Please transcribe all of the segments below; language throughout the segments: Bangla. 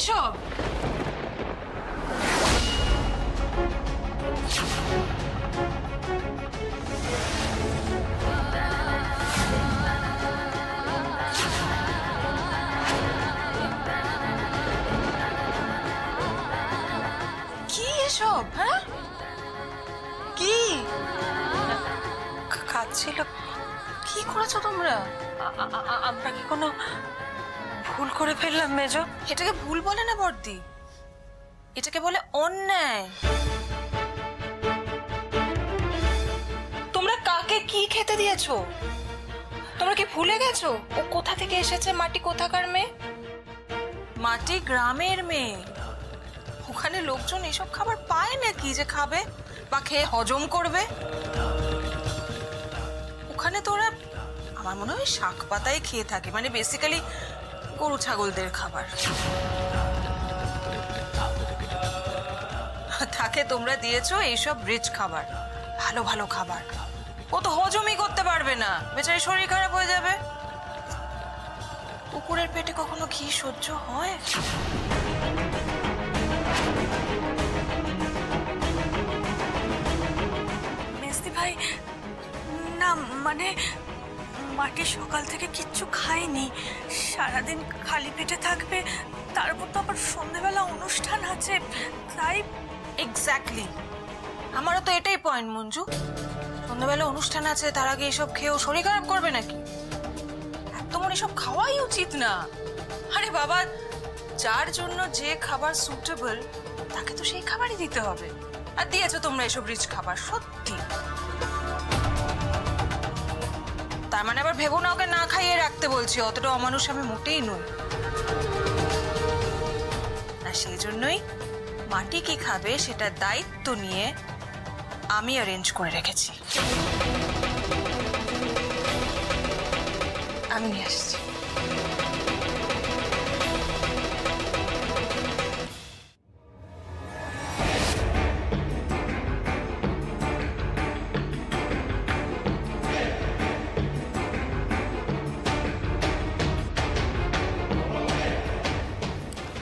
এসব কি এসব? হ্যাঁ কি খাচ্ছিল? কি করেছো তোমরা? আমরা কি কোনো ভুল করে ফেললাম মেজো? এটাকে ভুল বলে না বর্দি, এটাকে বলে অন্যায়। তোমরা কাকে কি খেতে দিয়েছো? তোমরা কি ভুলে গেছো ও কোথা থেকে এসেছে? মাটি কোথাকার মেয়ে? মাটি গ্রামের মেয়ে। ওখানে লোকজন এসব খাবার পায় নাকি যে খাবে বা খেয়ে হজম করবে? ওখানে তোরা আমার মনে হয় শাক পাতাই খেয়ে থাকে, মানে বেসিক্যালি গরু ছাগলদের খাবার। তাকে তোমরা দিয়েছো এইসব রিচ খাবার, ভালো ভালো খাবার। ও তো হজমই করতে পারবে না, বেচারি শরীর খারাপ হয়ে যাবে। কুকুরের পেটে কখনো ঘি সহ্য হয়? মেজদি ভাই না, মানে মাটি সকাল থেকে কিচ্ছু খায়নি, সারাদিন খালি পেটে থাকবে, তারপর তো আবার সন্ধ্যেবেলা অনুষ্ঠান আছে, তাই। এক্স্যাক্টলি, আমারও তো এটাই পয়েন্ট মঞ্জু। সন্ধ্যাবেলা অনুষ্ঠান আছে, তার আগে এসব খেয়েও শরীর খারাপ করবে নাকি? একদম এসব খাওয়াই উচিত না। আরে বাবা, যার জন্য যে খাবার সুটেবল তাকে তো সেই খাবারই দিতে হবে। আর দিয়েছো তোমরা এসব রিচ খাবার, সত্যি। তার মানে আবার ভেবো না ওকে না খাইয়ে রাখতে বলছি, অতটা অমানুষ আমি মোটেই নই। আর সেই জন্যই মাটি কি খাবে সেটা দায়িত্ব নিয়ে আমি অ্যারেঞ্জ করে রেখেছি। আমি নিয়ে আসছি।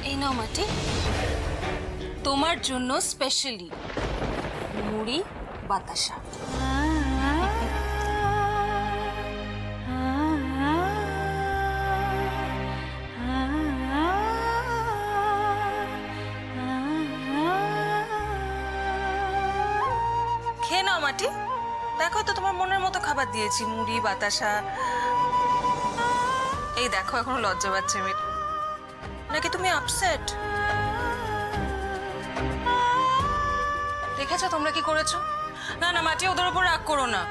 এই নাও মাটি, তোমার জন্য স্পেশালি মুড়ি বাতাসা। খেয়ে নাও মাটি, দেখো তো তোমার মনের মতো খাবার দিয়েছি, মুড়ি বাতাসা। এই দেখো এখনো লজ্জা পাচ্ছে মেয়েটা, নাকি তুমি আপসেট? দেখেছো তোমরা কি করেছো? না না মাটি, ওদের উপর রাগ করো না,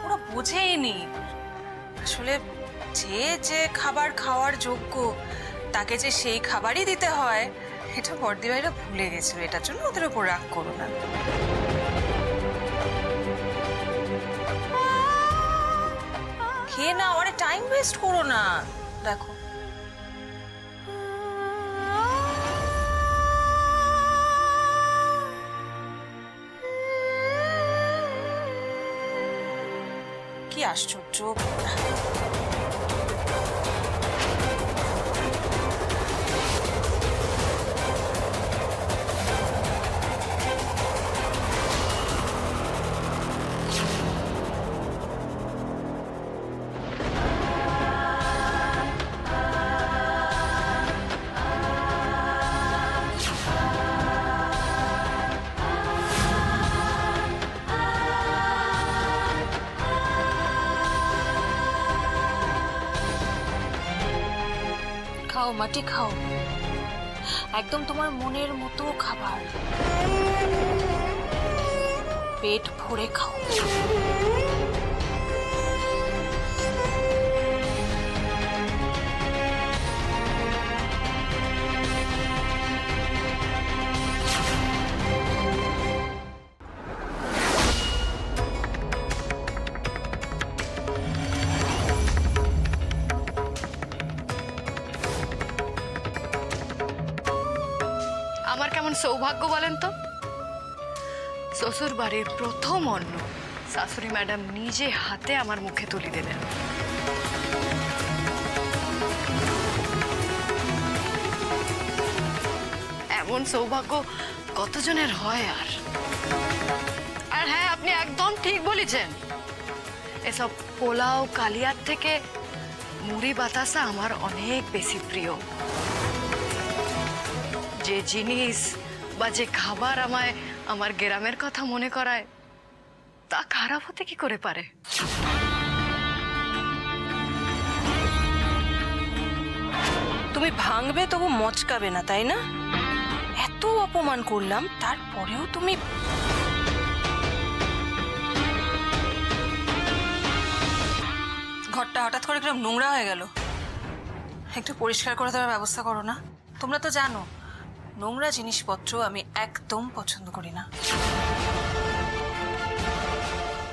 ওরা বোঝেই নি। আসলে যে যে খাবার খাওয়ার যোগ্য তাকে যে সেই খাবারই দিতে হয়, এটা বর্দি ভাইরা ভুলে গেছিল। এটার জন্য ওদের উপর রাগ করো না। খেয়ে নাও, আরে টাইম ওয়েস্ট করো না। দেখো কি আশ্চর্য। খাও মাটি, খাও, একদম তোমার মনের মতো খাবার, পেট ভরে খাও। আমার কেমন সৌভাগ্য বলেন তো। শ্বশুর বাড়ির প্রথম অন্ন শাশুড়ি ম্যাডাম নিজে হাতে আমার মুখে তুলে দিলেন। এমন সৌভাগ্য কতজনের হয়। আর হ্যাঁ, আপনি একদম ঠিক বলেছেন, এসব পোলাও কালিয়ার থেকে মুড়ি বাতাসা আমার অনেক বেশি প্রিয়। যে জিনিস বা যে খাবার আমায় আমার গ্রামের কথা মনে করায়, তা খারাপ হতে কি করে পারে? তুমি ভাঙবে তবু মচকাবে না, তাই না? এত অপমান করলাম, তারপরেও তুমি ঘরটা হঠাৎ করে কিরকম নোংরা হয়ে গেল। একটু পরিষ্কার করে দেওয়ার ব্যবস্থা করো না। তোমরা তো জানো নোংরা জিনিসপত্র আমি একদম পছন্দ করি না।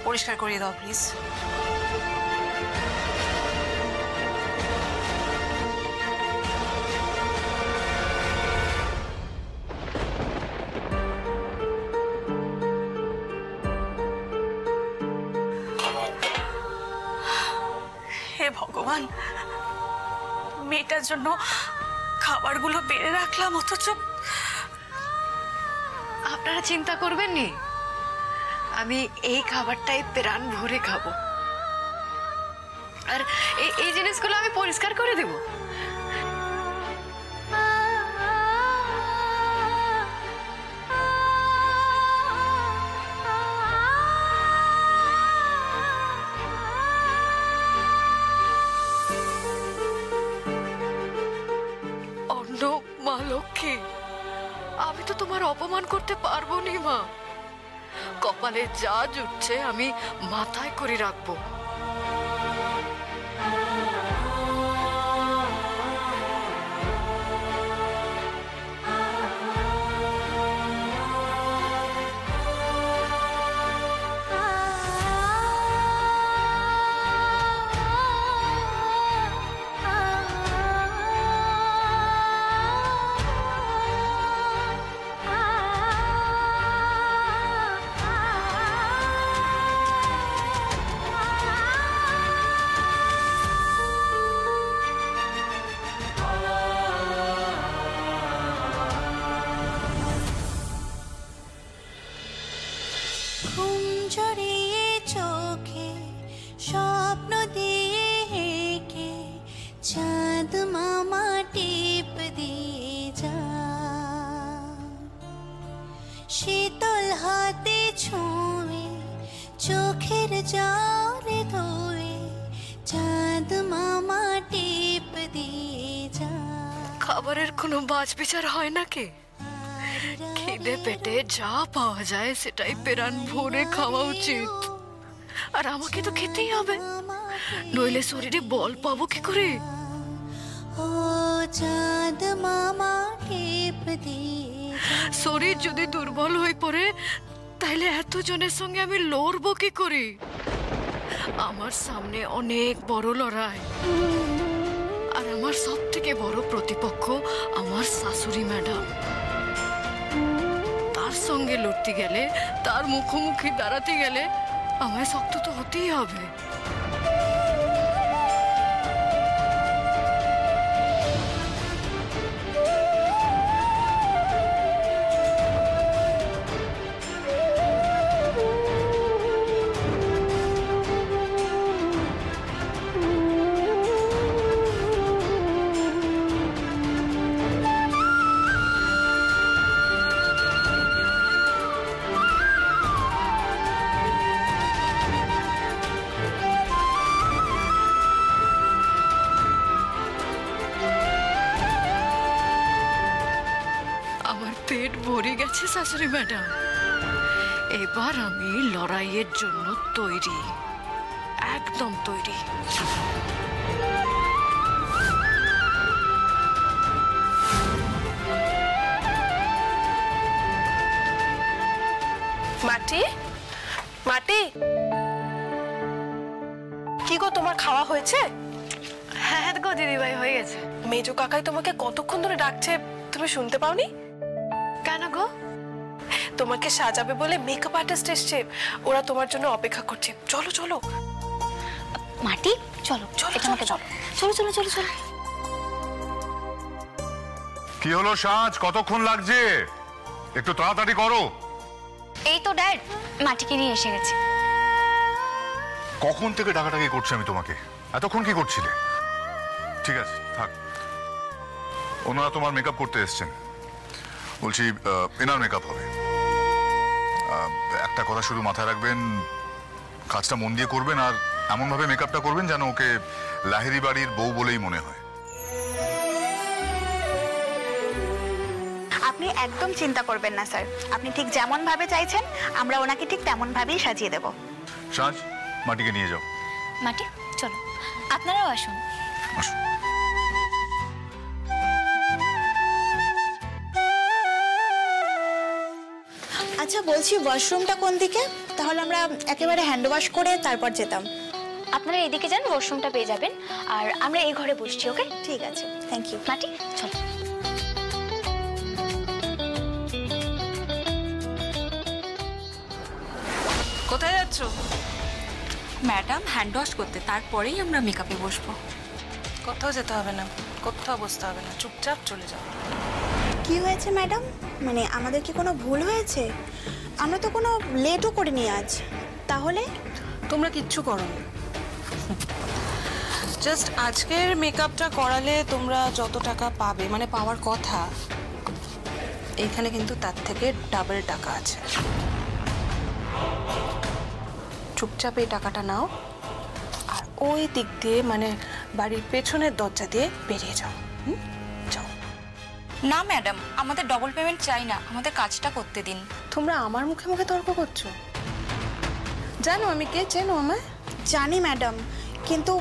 পরিষ্কার করিয়ে দাও প্লিজ। হে ভগবান, মেয়েটার জন্য খাবারগুলো বেড়ে রাখলাম, অথচ আপনারা চিন্তা করবেন নি, আমি এই খাবারটাই প্রাণ ভরে খাবো। আর এই জিনিসগুলো আমি পরিষ্কার করে দেব। অন্য মা লক্ষ্মী, আমি তো তোমার অপমান করতে পারবো নি মা। কপালে যা জুটছে আমি মাথায় করে রাখবো। চোখে স্বপ্ন দিয়ে হেঁকে চাঁদ মামা টিপ দিয়ে যা, শীতল হাতে ছুঁয়ে চোখের জলে ধুয়ে চাঁদ মামা টিপ দিয়ে যা। খাবারের কোনো বাজ বিচার হয় নাকি? খিদে পেটে যা পাওয়া যায় সেটাই প্রাণ ভরে খাওয়া উচিত। আর আমাকে তো খেতেই হবে, নইলে শরীরে বল পাবো কি করে? ও চাঁদ মামা টিপ দিয়ে, শরীর যদি দুর্বল হয়ে পড়ে তাহলে এতজনের সঙ্গে আমি লড়বো কি করে? আমার সামনে অনেক বড় লড়াই, আর আমার সব থেকে বড় প্রতিপক্ষ আমার শাশুড়ি ম্যাডাম। তার সঙ্গে লড়তে গেলে, তার মুখোমুখি দাঁড়াতে গেলে আমায় শক্ত তো হতেই হবে। পেট ভরে গেছে শাশুড়ি ম্যাডাম, এবার আমি লড়াইয়ের জন্য তৈরি, একদম তৈরি। মাটি, মাটি, কি গো তোমার খাওয়া হয়েছে? হ্যাঁ হ্যাঁ গো দিদিভাই, হয়ে গেছে। মেজো কাকাই তোমাকে কতক্ষণ ধরে ডাকছে, তুমি শুনতে পাওনি? তোমাকে সাজাবে বলে মেকআপ আর্টিস্ট এসছে, ওরা তোমার জন্য অপেক্ষা করছে। চলো চলো মাটি, চলো চলো চলো চলো চলো চলো চলো। কি হলো সাজ, কতক্ষণ লাগছে? একটু তাড়াতাড়ি করো। এই তো ড্যাড, মাটিকে নিয়ে এসে গেছে। কখন থেকে ডাকাডাকি করছি আমি তোমাকে, এতক্ষণ কি করছিলে? ঠিক আছে থাক, ওনারা তোমার মেকআপ করতে এসছেন, বলছি এনার মেকআপ হবে। একটা কথা শুধু মাথায় রাখবেন, কাজটা মন দিয়ে করবেন আর এমন ভাবে মেকআপটা করবেন যেন ওকে লাহিড়ী বাড়ির বউ বলেই মনে হয়। আপনি একদম চিন্তা করবেন না স্যার, আপনি ঠিক যেমন ভাবে চাইছেন আমরা ওনাকে ঠিক তেমন ভাবেই সাজিয়ে দেব। সাজ, মাটিকে নিয়ে যাও। মাটি চলো, আপনারাও আসুন। আসুন। আচ্ছা বলছি, ওয়াশরুমটা কোন দিকে? তাহলে আমরা একেবারে হ্যান্ড ওয়াশ করে তারপর যেতাম। আপনারা এদিকে যান, ওয়াশরুমটা পেয়ে যাবেন, আর আমরা এই ঘরে বসছি। ওকে, ঠিক আছে, থ্যাংক ইউ। মাটি চলো। কোথায় যাচ্ছ? ম্যাডাম হ্যান্ড ওয়াশ করতে, তারপরেই আমরা মেকআপে বসবো। কোথাও যেতে হবে না, কোথাও বসতে হবে না, চুপচাপ চলে যাও। কি হয়েছে ম্যাডাম? মানে আমাদের কি কোনো ভুল হয়েছে? আমরা তো কোনো লেটও করিনি আজ। তাহলে তোমরা কিচ্ছু করোনি, জাস্ট আজকের মেকআপটা করালে তোমরা যত টাকা পাবে, মানে পাওয়ার কথা, এইখানে কিন্তু তার থেকে ডাবল টাকা আছে। চুপচাপ এই টাকাটা নাও আর ওই দিক দিয়ে, মানে বাড়ির পেছনের দরজা দিয়ে বেরিয়ে যাও। যাও। না ম্যাডাম, আমাদের ডবল পেমেন্ট চাই না, আমাদের কাজটা করতে দিন। তোমরা আমার মুখে মুখে তর্ক করছো? জানো আমি কে? চেনো আমায়? জানি ম্যাডাম, কিন্তু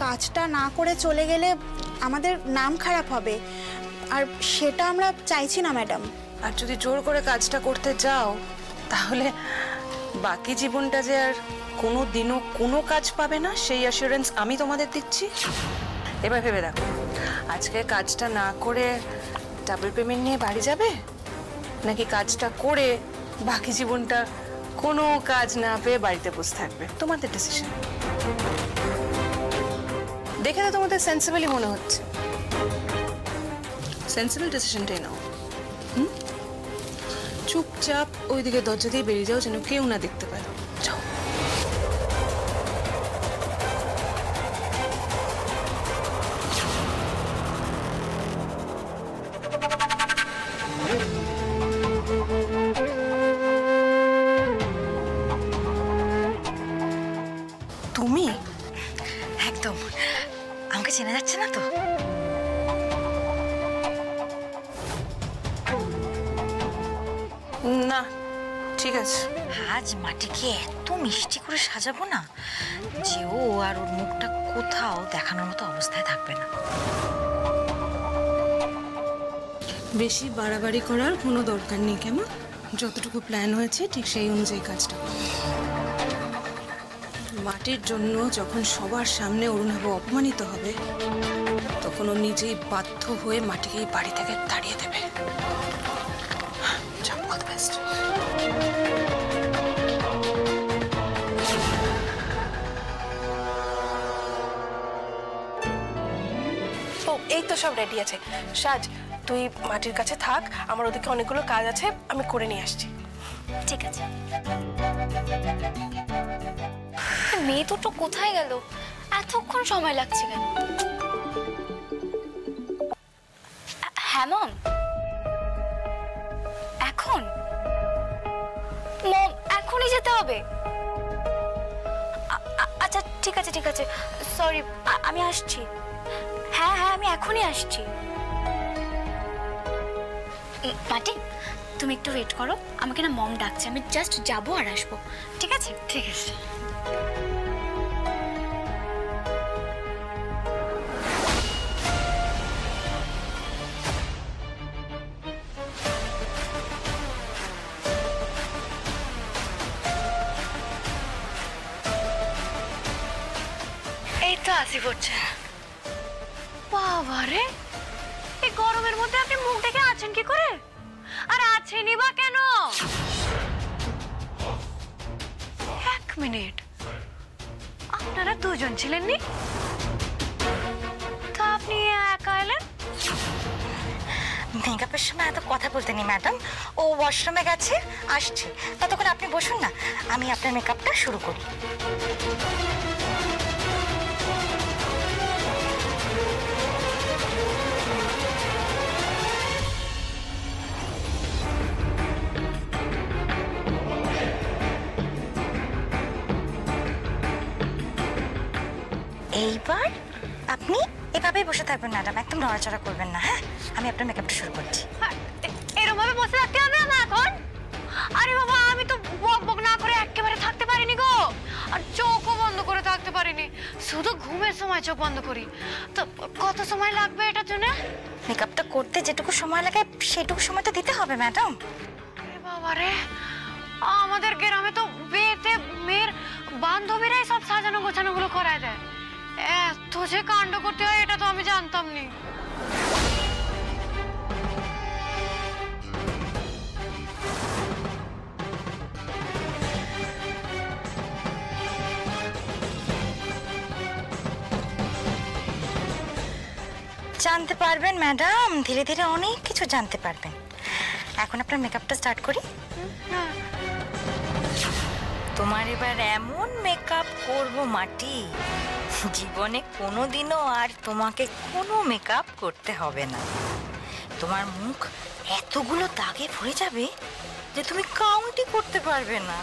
কাজটা না করে চলে গেলে আমাদের নাম খারাপ হবে, আর সেটা আমরা চাইছি না ম্যাডাম। আর যদি জোর করে কাজটা করতে যাও তাহলে বাকি জীবনটা যে আর কোনো দিনও কোনো কাজ পাবে না, সেই অ্যাসিওরেন্স আমি তোমাদের দিচ্ছি। এবার ভেবে দেখো, আজকে কাজটা না করে ডাবল পেমেন্ট নিয়ে বাড়ি যাবে, নাকি কাজটা করে বাকি জীবনটা কোনো কাজ না পেয়ে বাড়িতে বসে থাকবে? তোমাদের ডিসিশন। দেখে তো তোমাদের সেন্সিবলই মনে হচ্ছে, সেন্সিবল ডিসিশনটাই নাও। চুপচাপ ওইদিকে দরজা দিয়ে বেরিয়ে যাও, যেন কেউ না দেখতে পায়। যাও। তুমি একদম আমাকে চেনা যাচ্ছে না তো? না, ঠিক আছে। আজ মাটিকে এত মিষ্টি করে সাজাবো না যে ও আর ওর মুখটা কোথাও দেখানোর মতো অবস্থায় থাকবে না। বেশি বাড়াবাড়ি করার কোনো দরকার নেই, কেমন? যতটুকু প্ল্যান হয়েছে ঠিক সেই অনুযায়ী কাজটা করো। মাটির জন্য যখন সবার সামনে অরুণাভ অপমানিত হবে, তখন ও নিজেই বাধ্য হয়ে মাটিকে বাড়ি থেকে তাড়িয়ে দেবে। All the best. ও এই তো সব রেডি আছে। সাজ, তুই মাটির কাছে থাক, আমার ওদিকে অনেকগুলো কাজ আছে, আমি করে নিয়ে আসছি। ঠিক আছে। মেয়ে দুটো কোথায় গেল? এতক্ষণ সময় লাগছে কেন? হ্যাঁ মম, এখন মম এখনই যেতে হবে? আচ্ছা ঠিক আছে ঠিক আছে, সরি, আমি আসছি। হ্যাঁ হ্যাঁ, আমি এখনই আসছি। মাটি, তুমি একটু ওয়েট করো, আমাকে না মম ডাকছে, আমি জাস্ট যাবো আর আসবো। ঠিক আছে? ঠিক আছে। এই তো আসি পড়ছে। বাবা রে, এই গরমের মধ্যে আপনি মুখ দেখে আছেন কি করে? আর আছেনই বা কেন? মিনিট, আপনারা দুজন ছিলেন নি? তা আপনি একা এলেন? মেকআপের সময় এত কথা বলতে নি ম্যাডাম, ও ওয়াশরুমে গেছে, আসছে। ততক্ষণ আপনি বসুন না, আমি আপনার মেকআপটা শুরু করি। এইবার আপনি এভাবেই বসে থাকবেন ম্যাডাম, একদম নড়াচড়া করবেন না। হ্যাঁ, আমি আপনার মেকআপটা শুরু করছি। এরকম ভাবে বসে থাকতে হবে না এখন? আরে বাবা, আমি তো বক বক না করে একেবারে থাকতে পারিনি গো, আর চোখও বন্ধ করে থাকতে পারিনি, শুধু ঘুমের সময় চোখ বন্ধ করি। তো কত সময় লাগবে এটার জন্য? মেকআপটা করতে যেটুকু সময় লাগে সেটুকু সময় তো দিতে হবে ম্যাডাম। আরে বাবা রে, আমাদের গ্রামে তো বিয়েতে মেয়ের বান্ধবীরাই সব সাজানো গোছানো গুলো করায় দেয়। এত যে কাণ্ড করতে হয় এটা তো আমি জানতাম নি। জানতে পারবেন ম্যাডাম, ধীরে ধীরে অনেক কিছু জানতে পারবেন। এখন আপনার মেকআপটা স্টার্ট করি। তোমার এবার এমন মেকআপ করব মাটি, জীবনে কোনোদিনও আর তোমাকে কোনো মেকআপ করতে হবে না। তোমার মুখ এতগুলো দাগে ভরে যাবে যে তুমি কাউন্টই করতে পারবে না।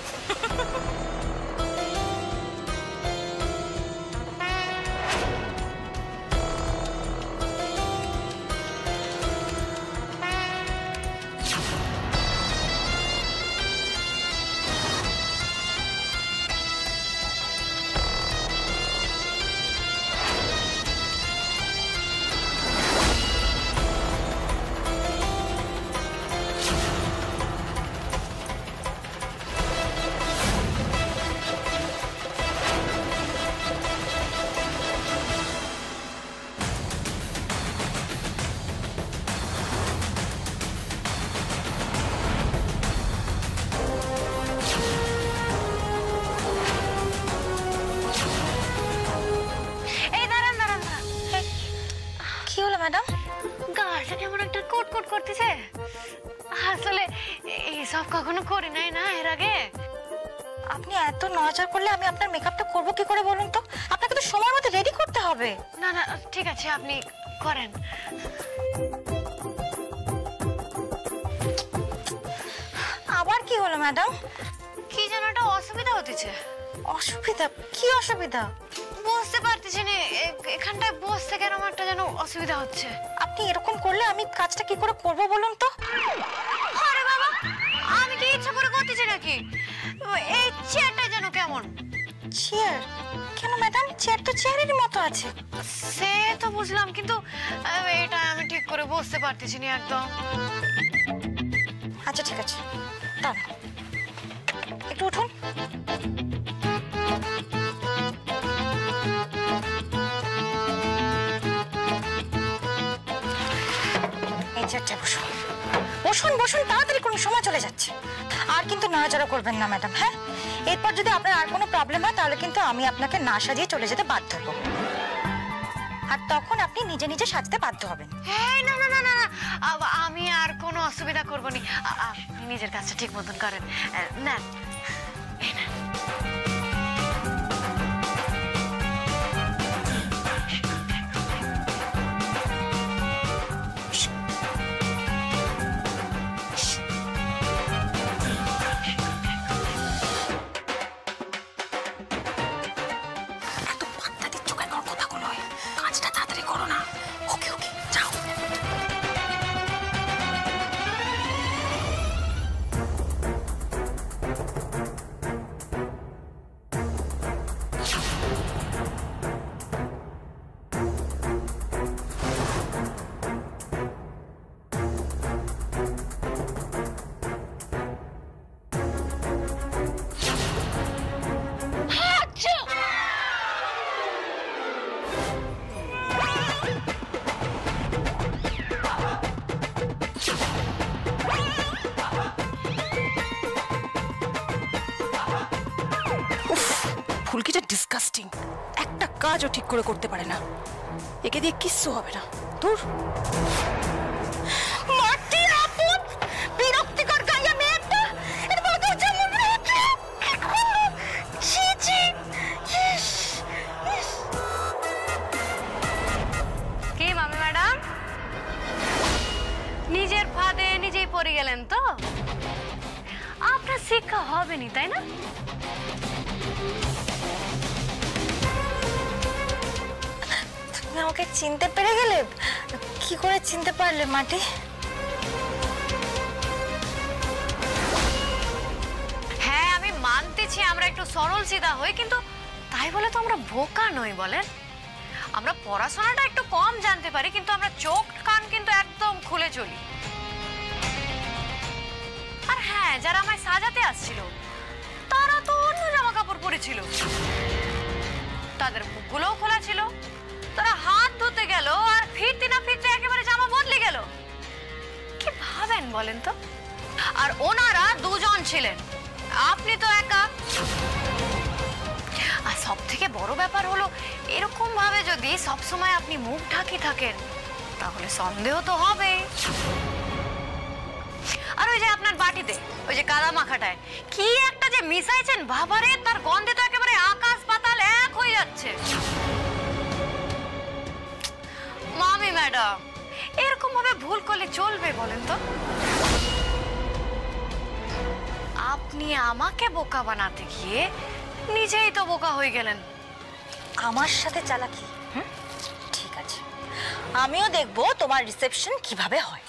ম্যাডাম, গালটা কেমন একটা কোট করতেছে। আসলে এইসব কখনো করি নাই না এর আগে। আপনি এত নড়াচড়া করলে আমি আপনার মেকআপটা করব কি করে বলুন তো? আপনাকে তো সময় মতো রেডি করতে হবে। না না, ঠিক আছে, আপনি করেন। আবার কি হলো ম্যাডাম? কি যেন একটা অসুবিধা হতেছে। অসুবিধা? কি অসুবিধা? বুঝতে পারতেছি না, এখানটায় বসতে কেন একটা যেন অসুবিধা হচ্ছে। আপনি এরকম করলে আমি কাজটা কি করে করব বলুন তো? আরে বাবা, আমি কি ইচ্ছা করে করতেছি নাকি? এই চেয়ারটা যেন কেমন। চেয়ার? কেন ম্যাডাম, চেয়ার তো চেয়ারেরই মতো আছে। সে তো বুঝলাম, কিন্তু এটা আমি ঠিক করে বসতে পারতেছি না একদম। আচ্ছা ঠিক আছে, দাঁড়ান, একটু উঠুন। এই চেয়ারটা বসুন, বসুন বসুন, তাড়াতাড়ি করুন, সময় চলে যাচ্ছে। আর কিন্তু নড়াচড়া করবেন না ম্যাডাম। হ্যাঁ, এরপর যদি আপনার আর কোনো প্রবলেম হয় তাহলে কিন্তু আমি আপনাকে না সাজিয়ে চলে যেতে বাধ্য হব, আর তখন আপনি নিজে নিজে সাজতে বাধ্য হবেন। না না না না না, আমি আর কোনো অসুবিধা করবো না। আপনি নিজের কাজটা ঠিক মতন করেন। না ডিসকাস্টিং, একটা কাজও ঠিক করে করতে পারে না, একে দিয়ে কিচ্ছু হবে না। দূর। মাটি আপন বিরক্তিকর গাইয়া মেয়েটা এর বড় যেমন রয়েছে ছি ছি। কি মামি ম্যাডাম, নিজের ফাঁদে নিজেই পড়ে গেলেন তো? আপনার শিক্ষা হবেনি, তাই না? তুমি আমাকে চিনতে পেরে গেলে? কি করে চিনতে পারলে মাটি? হ্যাঁ, আমি মানতেছি আমরা একটু সরল সিধা হই, কিন্তু তাই বলে তো আমরা বোকা নই বলেন। আমরা পড়াশোনাটা একটু কম জানতে পারি, কিন্তু আমরা চোখ কান কিন্তু একদম খুলে চলি। আর হ্যাঁ, যারা আমায় সাজাতে আসছিল তারা তো অন্য জামা কাপড় পরেছিল, তাদের মুখগুলোও খোলা ছিল। তারা হাত ধুতে গেল আর ফিরতে না ফিরতে একেবারে জামা বদলে গেল। কি ভাবেন বলেন তো? আর ওনারা দুজন ছিলেন, আপনি তো একা। আর সব থেকে বড় ব্যাপার হলো, এরকম ভাবে যদি সবসময় আপনি মুখ ঢাকি থাকেন তাহলে সন্দেহ তো হবেই। আর ওই যে আপনার বাটিতে ওই যে কাদা মাখাটায় কি একটা যে মিশাইছেন বাবারে, তার গন্ধে তো একেবারে আকাশ পাতাল এক হয়ে যাচ্ছে। মামি ম্যাডাম, এরকম ভাবে ভুল করলে চলবে বলেন তো? আপনি আমাকে বোকা বানাতে গিয়ে নিজেই তো বোকা হয়ে গেলেন। আমার সাথে চালাকি? ঠিক আছে, আমিও দেখবো তোমার রিসেপশন কিভাবে হয়।